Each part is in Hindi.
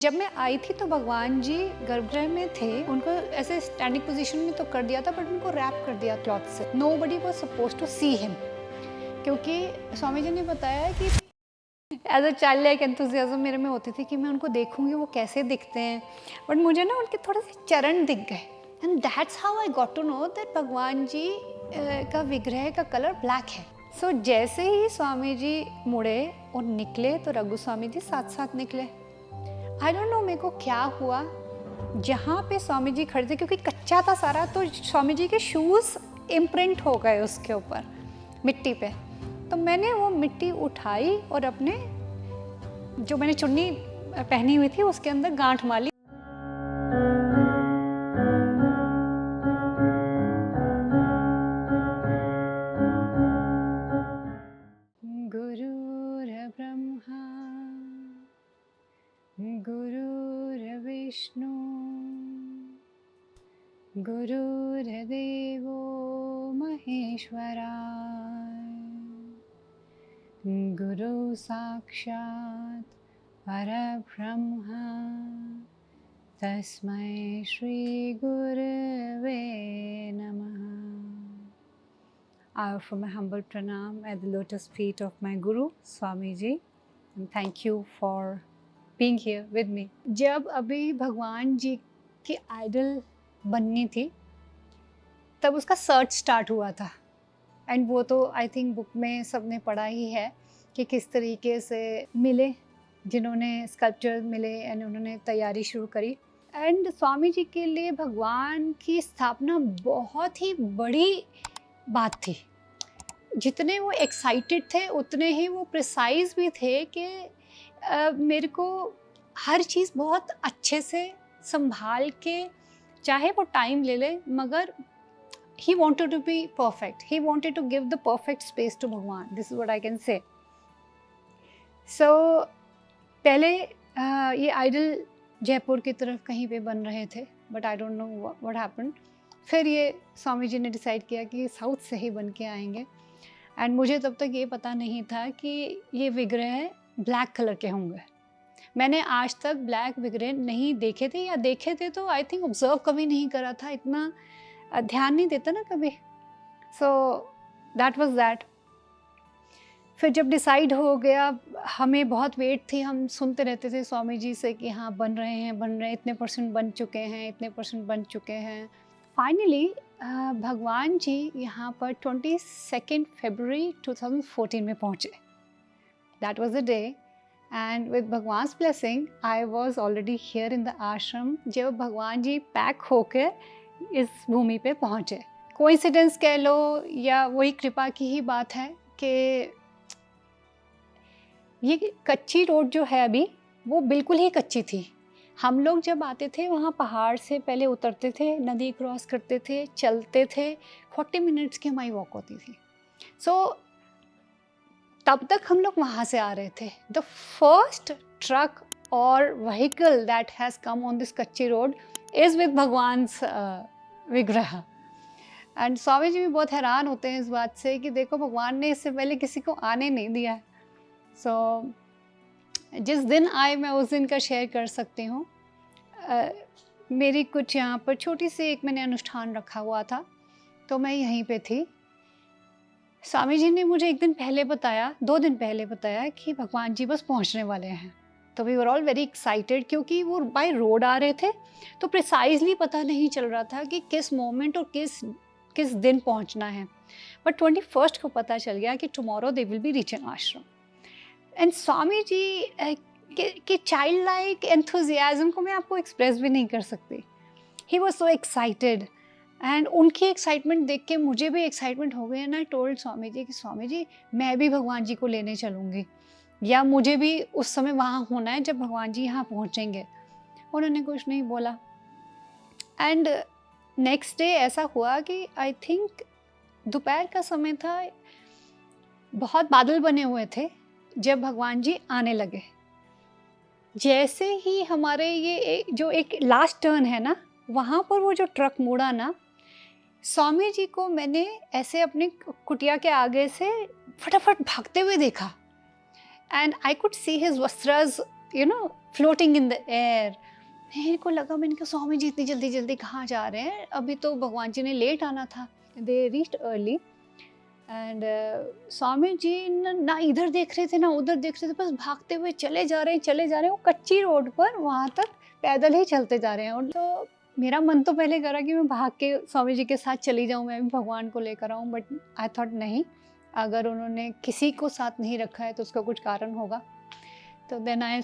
जब मैं आई थी तो भगवान जी गर्भगृह में थे। उनको ऐसे स्टैंडिंग पोजीशन में तो कर दिया था, बट उनको रैप कर दिया क्लॉथ से। Nobody was supposed to see him, क्योंकि स्वामी जी ने बताया है कि as a child like enthusiasm मेरे में होती थी कि मैं उनको देखूंगी वो कैसे दिखते हैं, बट मुझे ना उनके थोड़े से चरण दिख गए। And that's how I got to know that भगवान जी का विग्रह का कलर ब्लैक है। सो जैसे ही स्वामी जी मुड़े और निकले तो रघु स्वामी जी साथ साथ निकले। आई डोंट नो मेरे को क्या हुआ, जहाँ पे स्वामी जी खड़े थे, क्योंकि कच्चा था सारा, तो स्वामी जी के शूज़ इम्प्रिंट हो गए उसके ऊपर मिट्टी पे। तो मैंने वो मिट्टी उठाई और अपने जो मैंने चुन्नी पहनी हुई थी उसके अंदर गांठ मार ली। गुरुर्ब्रह्मा गुरुर्विष्णु गुरुर्देवो महेश्वरा गुरु साक्षात् परब्रह्मा तस्मै श्री गुरवे नमः। I offer my humble pranam at the lotus feet of my Guru, Swami Ji, and thank you for being here with me. जब अभी भगवान जी की आइडल बननी थी तब उसका सर्च स्टार्ट हुआ था, एंड वो तो आई थिंक बुक में सबने पढ़ा ही है कि किस तरीके से मिले, जिन्होंने स्कल्पचर मिले एंड उन्होंने तैयारी शुरू करी। एंड स्वामी जी के लिए भगवान की स्थापना बहुत ही बड़ी बात थी। जितने वो एक्साइटेड थे उतने ही वो प्रिसाइज भी थे कि मेरे को हर चीज़ बहुत अच्छे से संभाल के, चाहे वो टाइम ले ले, मगर he wanted to be perfect. He wanted to give the perfect space to भगवान. This is what I can say. So पहले ये आइडल जयपुर की तरफ कहीं पे बन रहे थे, but I don't know what happened. फिर ये स्वामी जी ने डिसाइड किया कि साउथ से ही बन के आएंगे, एंड मुझे तब तक ये पता नहीं था कि ये विग्रह ब्लैक कलर के होंगे। मैंने आज तक ब्लैक विग्रह नहीं देखे थे, या देखे थे तो आई थिंक ऑब्जर्व कभी नहीं करा था, इतना ध्यान नहीं देता ना कभी। So that was that. फिर जब डिसाइड हो गया, हमें बहुत वेट थी, हम सुनते रहते थे स्वामी जी से कि हाँ बन रहे हैं, इतने परसेंट बन चुके हैं, इतने परसेंट बन चुके हैं। फाइनली भगवान जी यहाँ पर 22 फरवरी 2014 में पहुँचे। That was the day, and with Bhagwan's blessing I was already here in the ashram जब भगवान जी पैक होकर इस भूमि पे पहुँचे। कोइंसिडेंस कह लो या वही कृपा की ही बात है कि ये कच्ची रोड जो है अभी, वो बिल्कुल ही कच्ची थी। हम लोग जब आते थे वहाँ पहाड़ से पहले उतरते थे, नदी क्रॉस करते थे, चलते थे, 40 मिनट्स की हमारी वॉक होती थी। सो तब तक हम लोग वहाँ से आ रहे थे। द फर्स्ट ट्रक और vehicle that has come on this कच्ची रोड इज़ विद भगवान्स विग्रह। एंड स्वामी जी भी बहुत हैरान होते हैं इस बात से कि देखो भगवान ने इससे पहले किसी को आने नहीं दिया। सो जिस दिन आए मैं उस दिन का शेयर कर सकती हूँ। मेरी कुछ यहाँ पर छोटी सी एक मैंने अनुष्ठान रखा हुआ था, तो मैं यहीं पे थी। स्वामी जी ने मुझे एक दिन पहले बताया, 2 दिन पहले बताया कि भगवान जी बस पहुँचने वाले हैं। तो we were all very excited, क्योंकि वो बाय रोड आ रहे थे, तो प्रिसाइजली पता नहीं चल रहा था कि किस मोमेंट और किस दिन पहुंचना है। बट 21 को पता चल गया कि tomorrow they will be reaching आश्रम। एंड स्वामी जी के चाइल्ड लाइक एंथुजियाज्म को मैं आपको एक्सप्रेस भी नहीं कर सकती। He was so excited, and उनकी एक्साइटमेंट देख के मुझे भी एक्साइटमेंट हो गई। And I told Swami ji कि स्वामी जी मैं भी भगवान जी को लेने चलूँगी, या मुझे भी उस समय वहाँ होना है जब भगवान जी यहाँ पहुँचेंगे। उन्होंने कुछ नहीं बोला। एंड नेक्स्ट डे ऐसा हुआ कि आई थिंक दोपहर का समय था, बहुत बादल बने हुए थे जब भगवान जी आने लगे। जैसे ही हमारे ये जो एक लास्ट टर्न है ना, वहाँ पर वो जो ट्रक मुड़ा ना, स्वामी जी को मैंने ऐसे अपनी कुटिया के आगे से फटाफट भागते हुए देखा। And I could see his vastras floating in the air. मेरे को लगा, मैंने कहा स्वामी जी इतनी जल्दी जल्दी कहाँ जा रहे हैं, अभी तो भगवान जी ने लेट आना था। They reached early and Swami ji ना इधर देख रहे थे ना उधर देख रहे थे, बस भागते हुए चले जा रहे हैं। वो कच्ची रोड पर वहाँ तक पैदल ही चलते जा रहे हैं। और तो मेरा मन तो पहले करा कि मैं भाग के स्वामी जी के साथ चली जाऊँ, मैं भी भगवान को लेकर आऊँ, बट आई थॉट नहीं, अगर उन्होंने किसी को साथ नहीं रखा है तो उसका कुछ कारण होगा। तो देन आई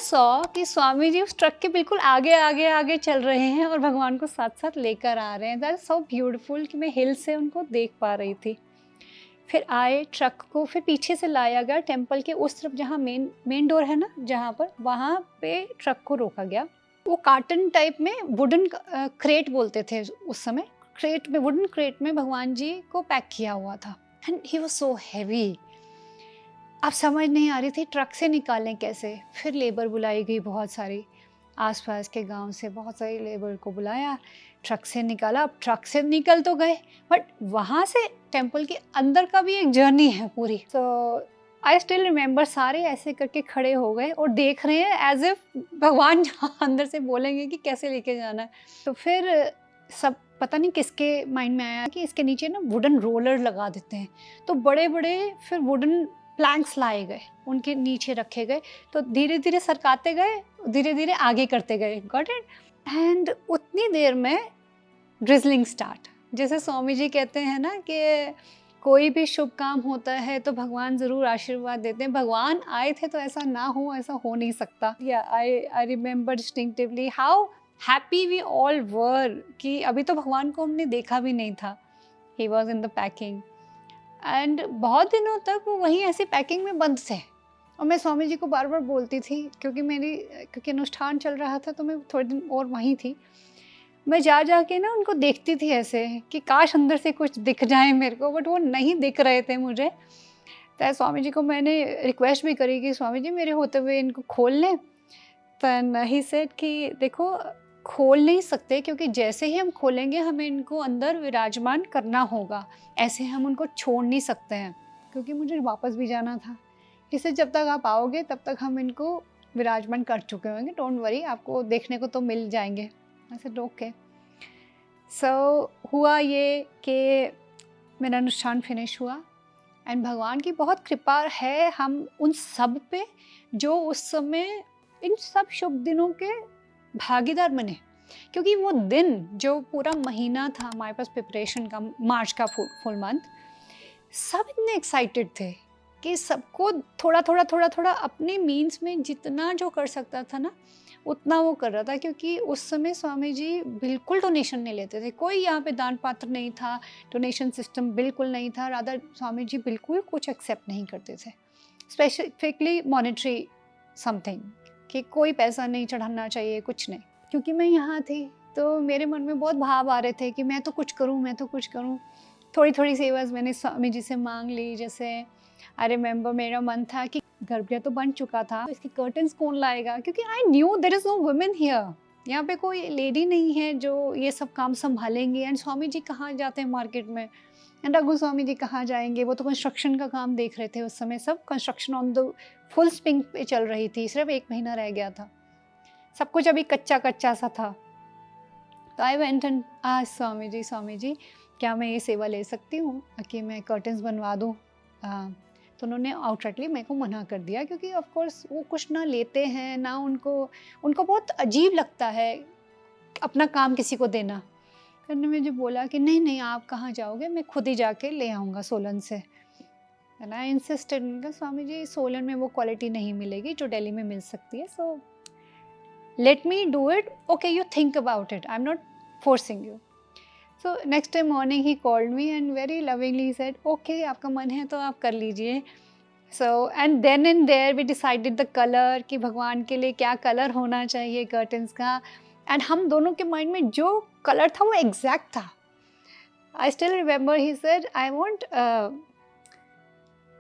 सॉ कि स्वामी जी उस ट्रक के बिल्कुल आगे आगे आगे चल रहे हैं और भगवान को साथ साथ लेकर आ रहे हैं। दैट इज सो ब्यूटीफुल कि मैं हिल से उनको देख पा रही थी। फिर आए, ट्रक को फिर पीछे से लाया गया टेम्पल के उस तरफ जहाँ मेन डोर है ना, जहाँ पर, वहाँ पे ट्रक को रोका गया। वो कार्टन टाइप में वुडन क्रेट बोलते थे उस समय, क्रेट में, वुडन क्रेट में भगवान जी को पैक किया हुआ था। And he was so heavy. अब समझ नहीं आ रही थी ट्रक से निकालें कैसे। फिर लेबर बुलाई गई, बहुत सारी आसपास के गांव से बहुत सारी लेबर को बुलाया, ट्रक से निकाला। अब ट्रक से निकल तो गए, बट वहाँ से टेम्पल के अंदर का भी एक जर्नी है पूरी। तो आई स्टिल रिमेंबर, सारे ऐसे करके खड़े हो गए और देख रहे हैं एज इफ भगवान अंदर से बोलेंगे कि कैसे लेके जाना है। तो फिर सब पता नहीं किसके माइंड में आया कि इसके नीचे ना वुडन रोलर लगा देते हैं। तो बड़े बड़े फिर वुडन प्लैंक्स लाए गए, उनके नीचे रखे गए। तो धीरे धीरे सरकाते गए, धीरे धीरे आगे करते गए। Got it? एंड उतनी देर में ड्रिजलिंग स्टार्ट। जैसे स्वामी जी कहते हैं ना कि कोई भी शुभ काम होता है तो भगवान ज़रूर आशीर्वाद देते हैं। भगवान आए थे तो ऐसा ना हो, ऐसा हो नहीं सकता। या I remember distinctively how happy we all were कि अभी तो भगवान को हमने देखा भी नहीं था। He was in the packing and बहुत दिनों तक वो वहीं ऐसी पैकिंग में बंद थे। और मैं स्वामी जी को बार बार बोलती थी, क्योंकि अनुष्ठान चल रहा था तो मैं थोड़े दिन और वहीं थी। मैं जा के ना उनको देखती थी ऐसे कि काश अंदर से कुछ दिख जाए मेरे को, बट वो नहीं दिख रहे थे मुझे। तो स्वामी जी को मैंने रिक्वेस्ट भी करी कि स्वामी जी मेरे होते हुए इनको खोल लें। तो ही सेड कि देखो, खोल नहीं सकते, क्योंकि जैसे ही हम खोलेंगे हमें इनको अंदर विराजमान करना होगा, ऐसे हम उनको छोड़ नहीं सकते हैं, क्योंकि मुझे वापस भी जाना था। इससे जब तक आप आओगे तब तक हम इनको विराजमान कर चुके होंगे, डोंट वरी, आपको देखने को तो मिल जाएंगे। ऐसे ओके। सो हुआ ये कि मेरा अनुष्ठान फिनिश हुआ एंड भगवान की बहुत कृपा है हम उन सब पे जो उस समय इन सब शुभ दिनों के भागीदार बने। क्योंकि वो दिन, जो पूरा महीना था हमारे पास प्रिपरेशन का, मार्च का फुल मंथ, सब इतने एक्साइटेड थे कि सबको थोड़ा थोड़ा अपने मीन्स में जितना जो कर सकता था ना उतना वो कर रहा था। क्योंकि उस समय स्वामी जी बिल्कुल डोनेशन नहीं लेते थे, कोई यहाँ पे दान पात्र नहीं था, डोनेशन सिस्टम बिल्कुल नहीं था। रादर स्वामी जी बिल्कुल कुछ एक्सेप्ट नहीं करते थे, स्पेसिफिकली मॉनेटरी समथिंग, कि कोई पैसा नहीं चढ़ाना चाहिए, कुछ नहीं। क्योंकि मैं यहाँ थी तो मेरे मन में बहुत भाव आ रहे थे कि मैं तो कुछ करूँ। थोड़ी सेवा मैंने स्वामी जी से मांग ली। जैसे आई रिमेंबर मेरा मन था कि गर्भगृह तो बन चुका था, इसके कर्टन्स कौन लाएगा, क्योंकि I knew there is no women here, यहाँ पे कोई लेडी नहीं है जो ये सब काम संभालेंगे। एंड स्वामी जी कहाँ जाते हैं मार्केट में, एंड रघु स्वामी जी कहाँ जाएंगे, वो तो कंस्ट्रक्शन का काम देख रहे थे उस समय। सब construction on the full swing पे चल रही थी, सिर्फ 1 महीना रह गया था, सब कुछ अभी कच्चा सा था। तो आई वेंट एंड आज स्वामी जी क्या मैं ये सेवा ले सकती हूँ कि मैं कर्टन्स बनवा दूँ। तो उन्होंने आउटराइटली मेरे को मना कर दिया, क्योंकि ऑफ कोर्स वो कुछ ना लेते हैं ना, उनको बहुत अजीब लगता है अपना काम किसी को देना। फिर उन्होंने मुझे बोला कि नहीं आप कहाँ जाओगे, मैं खुद ही जाके ले आऊँगा सोलन से। And I insisted, Swami ji Solan में वो क्वालिटी नहीं मिलेगी जो दिल्ली में मिल सकती है, सो let me do it, okay, you think about it, I'm not forcing you. So next day morning he called me and very lovingly he said, okay, आपका मन है तो आप कर लीजिए। So and then and there we decided the color, कि भगवान के लिए क्या कलर होना चाहिए कर्टन्स का। एंड हम दोनों के माइंड में जो कलर था वो एग्जैक्ट था। I still remember he said I want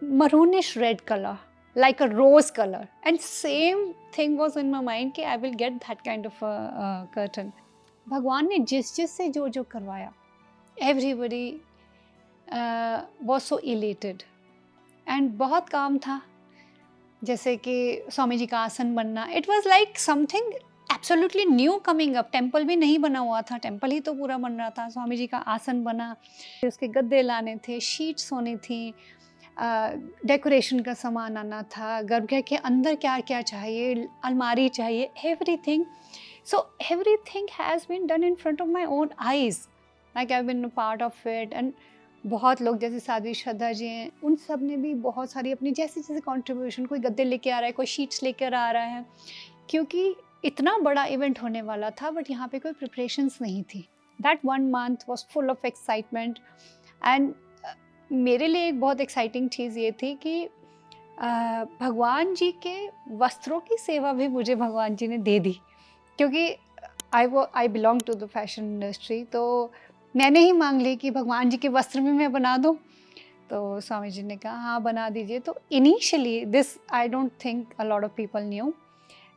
maroonish red color, like a rose color, and same thing was in my mind कि I will get that kind of a curtain. भगवान ने जिस से जो करवाया, everybody was so elated and बहुत काम था। जैसे कि स्वामी जी का आसन बनना, it was like something absolutely new coming up. Temple भी नहीं बना हुआ था, टेम्पल ही तो पूरा बन रहा था। स्वामी जी का आसन बना, फिर उसके गद्दे लाने थे, शीट्स होनी थी, डेकोरेशन का सामान आना था, गर्भगृह के अंदर क्या क्या चाहिए, अलमारी चाहिए, everything. So everything has been done in front of my own eyes, like I been part of it. And बहुत लोग जैसे साध्वी श्रद्धा जी हैं, उन सब ने भी बहुत सारी अपनी जैसे जैसे कॉन्ट्रीब्यूशन, कोई गद्दे लेके आ रहा है, कोई शीट्स लेकर आ रहा है, क्योंकि इतना बड़ा इवेंट होने वाला था बट यहाँ पे कोई प्रिपरेशंस नहीं थी। That 1 month was full of excitement. And मेरे लिए एक बहुत एक्साइटिंग चीज़ ये थी कि भगवान जी के वस्त्रों की सेवा भी मुझे भगवान जी ने दे दी, क्योंकि I belong to the fashion industry. तो मैंने ही मांग ली कि भगवान जी के वस्त्र भी मैं बना दूँ। तो स्वामी जी ने कहा हाँ बना दीजिए। तो initially this I don't think a lot of people new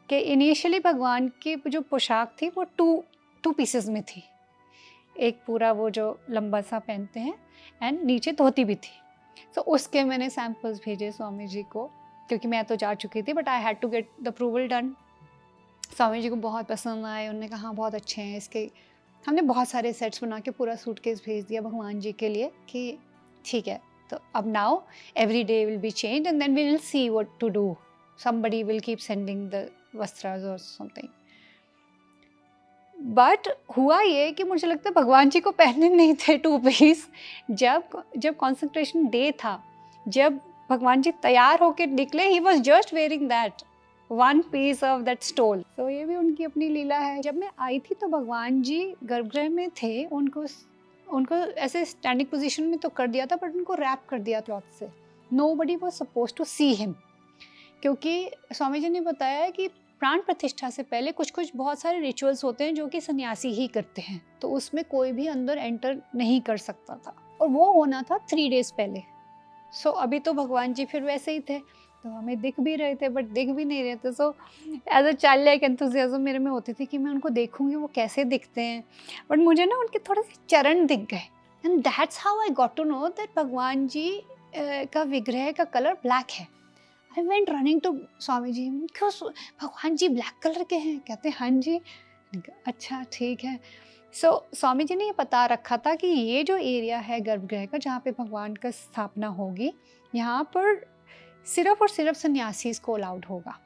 कि इनिशियली भगवान की जो पोशाक थी वो टू पीसेस में थी। एक पूरा वो जो लंबा सा पहनते हैं एंड नीचे धोती भी थी। सो उसके मैंने सैम्पल्स भेजे स्वामी जी को, क्योंकि मैं तो जा चुकी थी but I had to get the approval done. Swami ji को बहुत पसंद आए, उन्होंने कहा हाँ बहुत अच्छे हैं इसके। हमने बहुत सारे सेट्स बना के पूरा सूटकेस भेज दिया भगवान जी के लिए कि ठीक है, तो अब now every day will be change and then we will see what to do, somebody will keep sending the vastras or something। But हुआ ये कि मुझे लगता है भगवान जी को पहनने नहीं थे 2 पीस। जब कॉन्सेंट्रेशन डे था, जब भगवान जी तैयार होकर निकले, he was just wearing that 1 piece of that stole. तो ये भी उनकी अपनी लीला है। जब मैं आई थी तो भगवान जी गर्भगृह में थे, उनको ऐसे स्टैंडिंग पोजीशन में तो कर दिया था बट उनको रैप कर दिया क्लॉथ से। Nobody was supposed to see him, क्योंकि स्वामी जी ने बताया कि प्राण प्रतिष्ठा से पहले कुछ बहुत सारे रिचुअल्स होते हैं जो कि सन्यासी ही करते हैं, तो उसमें कोई भी अंदर एंटर नहीं कर सकता था, और वो होना था 3 days पहले। सो अभी तो भगवान जी फिर वैसे ही थे, तो हमें दिख भी रहे थे बट दिख भी नहीं रहे थे। So as a child like enthusiasm मेरे में होती थी कि मैं उनको देखूंगी वो कैसे दिखते हैं, बट मुझे ना उनके थोड़े से चरण दिख गए। And that's how I got to know that भगवान जी का विग्रह का कलर ब्लैक है। I went running to Swami ji, क्यों भगवान जी ब्लैक कलर के हैं? कहते हैं हाँ जी। अच्छा ठीक है। सो स्वामी जी ने ये बता रखा था कि ये जो एरिया है गर्भगृह का जहाँ पे भगवान का स्थापना होगी, यहाँ पर सिर्फ और सिर्फ सन्यासी को अलाउड होगा।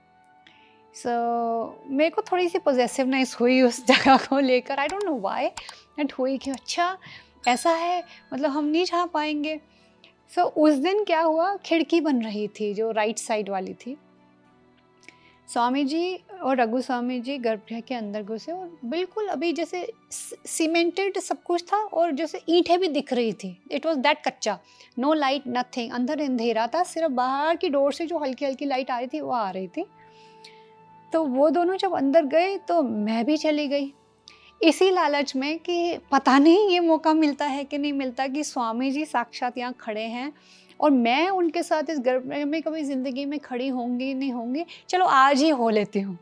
मेरे को थोड़ी सी पॉजेसिवनेस हुई उस जगह को लेकर, आई डोंट नो व्हाई एंड हुई कि अच्छा ऐसा है, मतलब हम नहीं जा पाएंगे। उस दिन क्या हुआ, खिड़की बन रही थी जो राइट साइड वाली थी। स्वामी जी और रघु स्वामी जी गर्भगृह के अंदर घुसे और बिल्कुल अभी जैसे सीमेंटेड सब कुछ था और जैसे ईंटें भी दिख रही थी। इट वाज दैट कच्चा, नो लाइट नथिंग, अंदर अंधेरा था, सिर्फ बाहर की डोर से जो हल्की हल्की लाइट आ रही थी वो आ रही थी। तो वो दोनों जब अंदर गए तो मैं भी चली गई, इसी लालच में कि पता नहीं ये मौका मिलता है कि नहीं मिलता कि स्वामी जी साक्षात यहाँ खड़े हैं और मैं उनके साथ इस गर्भगृह में कभी ज़िंदगी में खड़ी होंगी नहीं होंगी, चलो आज ही हो लेती हूँ,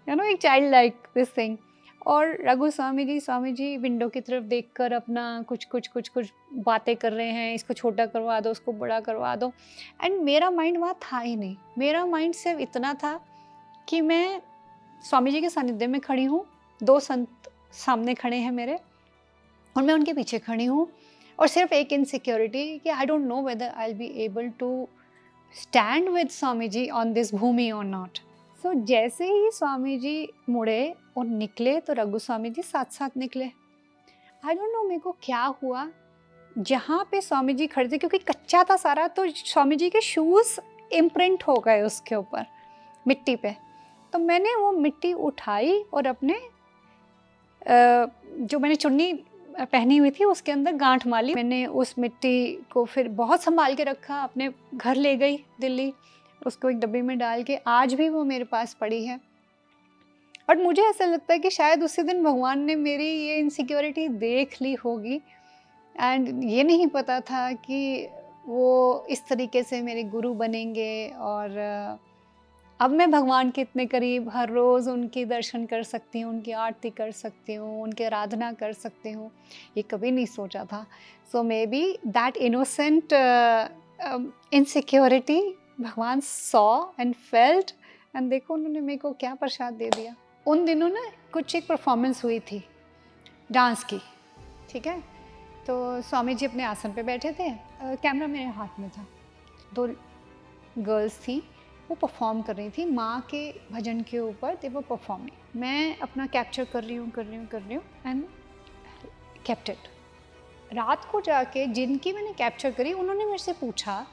यू नो, एक चाइल्ड लाइक दिस थिंग। और रघु स्वामी जी विंडो की तरफ देखकर अपना कुछ बातें कर रहे हैं, इसको छोटा करवा दो, उसको बड़ा करवा दो। एंड मेरा माइंड वहाँ था ही नहीं, मेरा माइंड सिर्फ इतना था कि मैं स्वामी जी के सानिध्य में खड़ी हूँ, 2 संत सामने खड़े हैं मेरे और मैं उनके पीछे खड़ी हूँ, और सिर्फ एक इनसिक्योरिटी कि I don't know whether I will be able to stand with Swami ji on this bhoomi और नॉट। सो जैसे ही स्वामी जी मुड़े और निकले तो रघु स्वामी जी साथ साथ निकले। आई डोंट नो मेरे को क्या हुआ, जहाँ पे स्वामी जी खड़े थे क्योंकि कच्चा था सारा, तो स्वामी जी के शूज़ इम्प्रिंट हो गए उसके ऊपर मिट्टी पे। तो मैंने वो मिट्टी उठाई और अपने जो मैंने चुन्नी पहनी हुई थी उसके अंदर गांठ माली। मैंने उस मिट्टी को फिर बहुत संभाल के रखा, अपने घर ले गई दिल्ली, उसको एक डब्बे में डाल के, आज भी वो मेरे पास पड़ी है। बट मुझे ऐसा लगता है कि शायद उसी दिन भगवान ने मेरी ये इनसिक्योरिटी देख ली होगी एंड ये नहीं पता था कि वो इस तरीके से मेरे गुरु बनेंगे। और अब मैं भगवान के इतने करीब हर रोज़ उनके दर्शन कर सकती हूँ, उनकी आरती कर सकती हूँ, उनकी आराधना कर सकती हूँ, ये कभी नहीं सोचा था। So maybe that innocent insecurity Bhagwan saw and felt, and देखो उन्होंने मेरे को क्या प्रसाद दे दिया। उन दिनों ना कुछ एक परफॉर्मेंस हुई थी डांस की, ठीक है, तो स्वामी जी अपने आसन पे बैठे थे, कैमरा मेरे हाथ में था, 2 गर्ल्स थी, वो परफॉर्म कर रही थी माँ के भजन के ऊपर, दे वो परफॉर्मिंग, मैं अपना कैप्चर कर रही हूँ एंड केप्ट इट। रात को जाके जिनकी मैंने कैप्चर करी उन्होंने मेरे से पूछा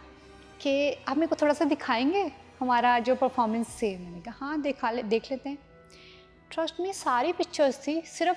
कि आप मेरे को थोड़ा सा दिखाएंगे हमारा जो परफॉर्मेंस से। मैंने कहा हाँ देख लेते हैं। ट्रस्ट में सारी पिक्चर्स थी, सिर्फ